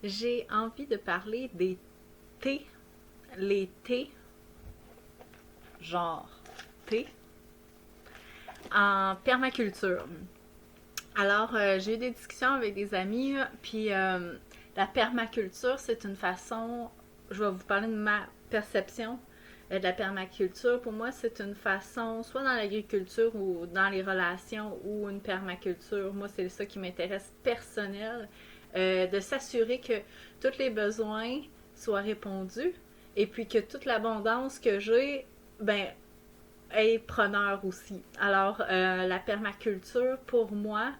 J'ai envie de parler des thés, les thés, genre thé, en permaculture. Alors, j'ai eu des discussions avec des amis, puis la permaculture, c'est une façon, je vais vous parler de ma perception de la permaculture. Pour moi, c'est une façon, soit dans l'agriculture ou dans les relations ou une permaculture, moi, c'est ça qui m'intéresse personnel, de s'assurer que tous les besoins soient répondus et puis que toute l'abondance que j'ai, ben, est preneur aussi. Alors, la permaculture, pour moi,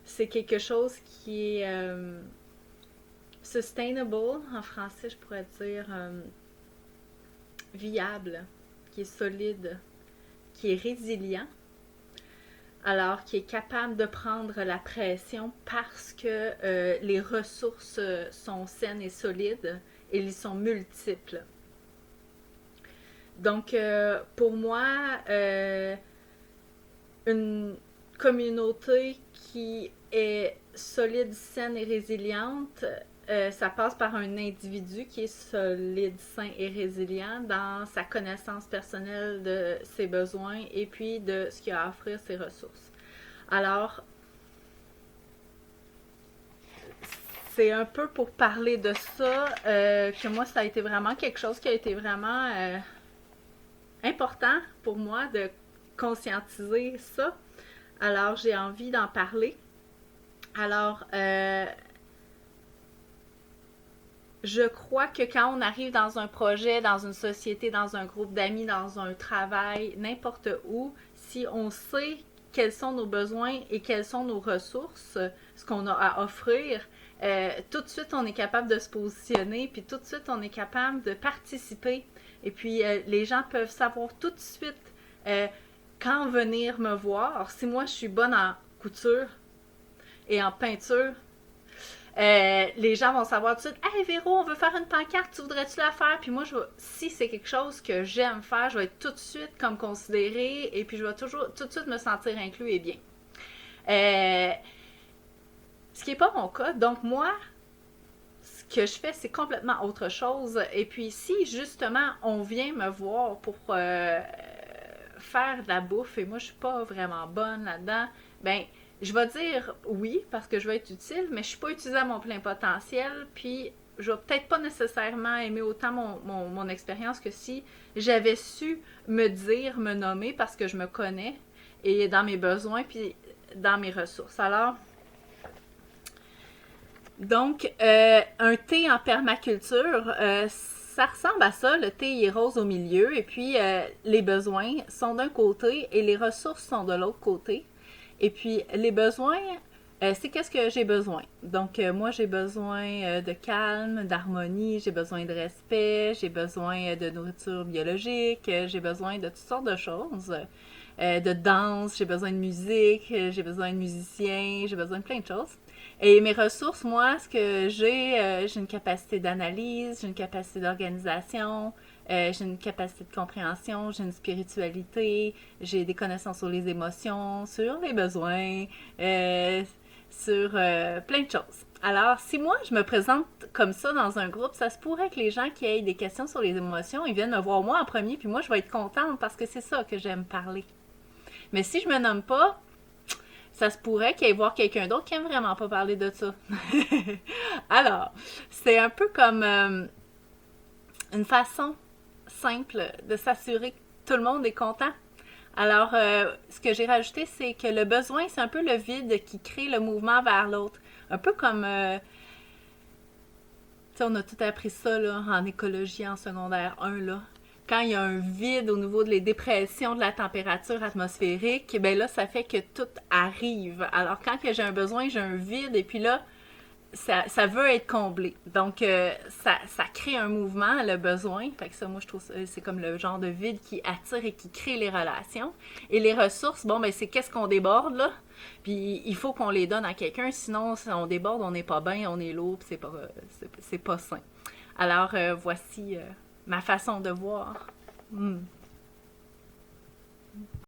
c'est quelque chose qui est sustainable, en français, je pourrais dire viable, qui est solide, qui est résilient, alors qui est capable de prendre la pression parce que les ressources sont saines et solides et ils sont multiples. Donc, pour moi, une communauté qui est solide, saine et résiliente, ça passe par un individu qui est solide, sain et résilient dans sa connaissance personnelle de ses besoins et puis de ce qu'il a à offrir, ses ressources. Alors, c'est un peu pour parler de ça que moi, ça a été vraiment quelque chose qui a été vraiment important pour moi de conscientiser ça. Alors, j'ai envie d'en parler. Alors, je crois que quand on arrive dans un projet, dans une société, dans un groupe d'amis, dans un travail, n'importe où, si on sait quels sont nos besoins et quelles sont nos ressources, ce qu'on a à offrir, tout de suite on est capable de se positionner, puis tout de suite on est capable de participer. Et puis les gens peuvent savoir tout de suite quand venir me voir. Si moi je suis bonne en couture et en peinture, les gens vont savoir tout de suite, hey Véro, on veut faire une pancarte, tu voudrais-tu la faire? Puis moi, si c'est quelque chose que j'aime faire, je vais être tout de suite comme considérée et puis je vais toujours tout de suite me sentir inclus et bien. Ce qui n'est pas mon cas. Donc moi, ce que je fais, c'est complètement autre chose. Et puis si justement on vient me voir pour faire de la bouffe et moi je suis pas vraiment bonne là-dedans, ben je vais dire oui parce que je vais être utile, mais je suis pas utilisée à mon plein potentiel, puis je vais peut-être pas nécessairement aimer autant mon expérience que si j'avais su me dire, me nommer parce que je me connais et dans mes besoins puis dans mes ressources. Alors, donc, un thé en permaculture, ça ressemble à ça. Le thé est rose au milieu et puis les besoins sont d'un côté et les ressources sont de l'autre côté. Et puis les besoins, c'est qu'est-ce que j'ai besoin. Donc moi j'ai besoin de calme, d'harmonie, j'ai besoin de respect, j'ai besoin de nourriture biologique, j'ai besoin de toutes sortes de choses. De danse, j'ai besoin de musique, j'ai besoin de musiciens, j'ai besoin de plein de choses. Et mes ressources, moi, ce que j'ai une capacité d'analyse, j'ai une capacité d'organisation, j'ai une capacité de compréhension, j'ai une spiritualité, j'ai des connaissances sur les émotions, sur les besoins, sur plein de choses. Alors, si moi, je me présente comme ça dans un groupe, ça se pourrait que les gens qui aient des questions sur les émotions, ils viennent me voir moi en premier, puis moi, je vais être contente parce que c'est ça que j'aime parler. Mais si je me nomme pas, ça se pourrait qu'il aille voir quelqu'un d'autre qui aime vraiment pas parler de ça. Alors, c'est un peu comme une façon simple de s'assurer que tout le monde est content. Alors, ce que j'ai rajouté, c'est que le besoin, c'est un peu le vide qui crée le mouvement vers l'autre. Un peu comme, tu sais, on a tout appris ça là, en écologie en secondaire 1, là. Quand il y a un vide au niveau des dépressions de la température atmosphérique, ben là, ça fait que tout arrive. Alors, quand j'ai un besoin, j'ai un vide, et puis là, ça veut être comblé. Donc, ça crée un mouvement, le besoin. Fait que ça, moi, je trouve c'est comme le genre de vide qui attire et qui crée les relations. Et les ressources, bon, ben c'est qu'est-ce qu'on déborde, là. Puis, il faut qu'on les donne à quelqu'un, sinon, si on déborde, on n'est pas bien, on est lourd, puis c'est pas sain. Alors, voici ma façon de voir.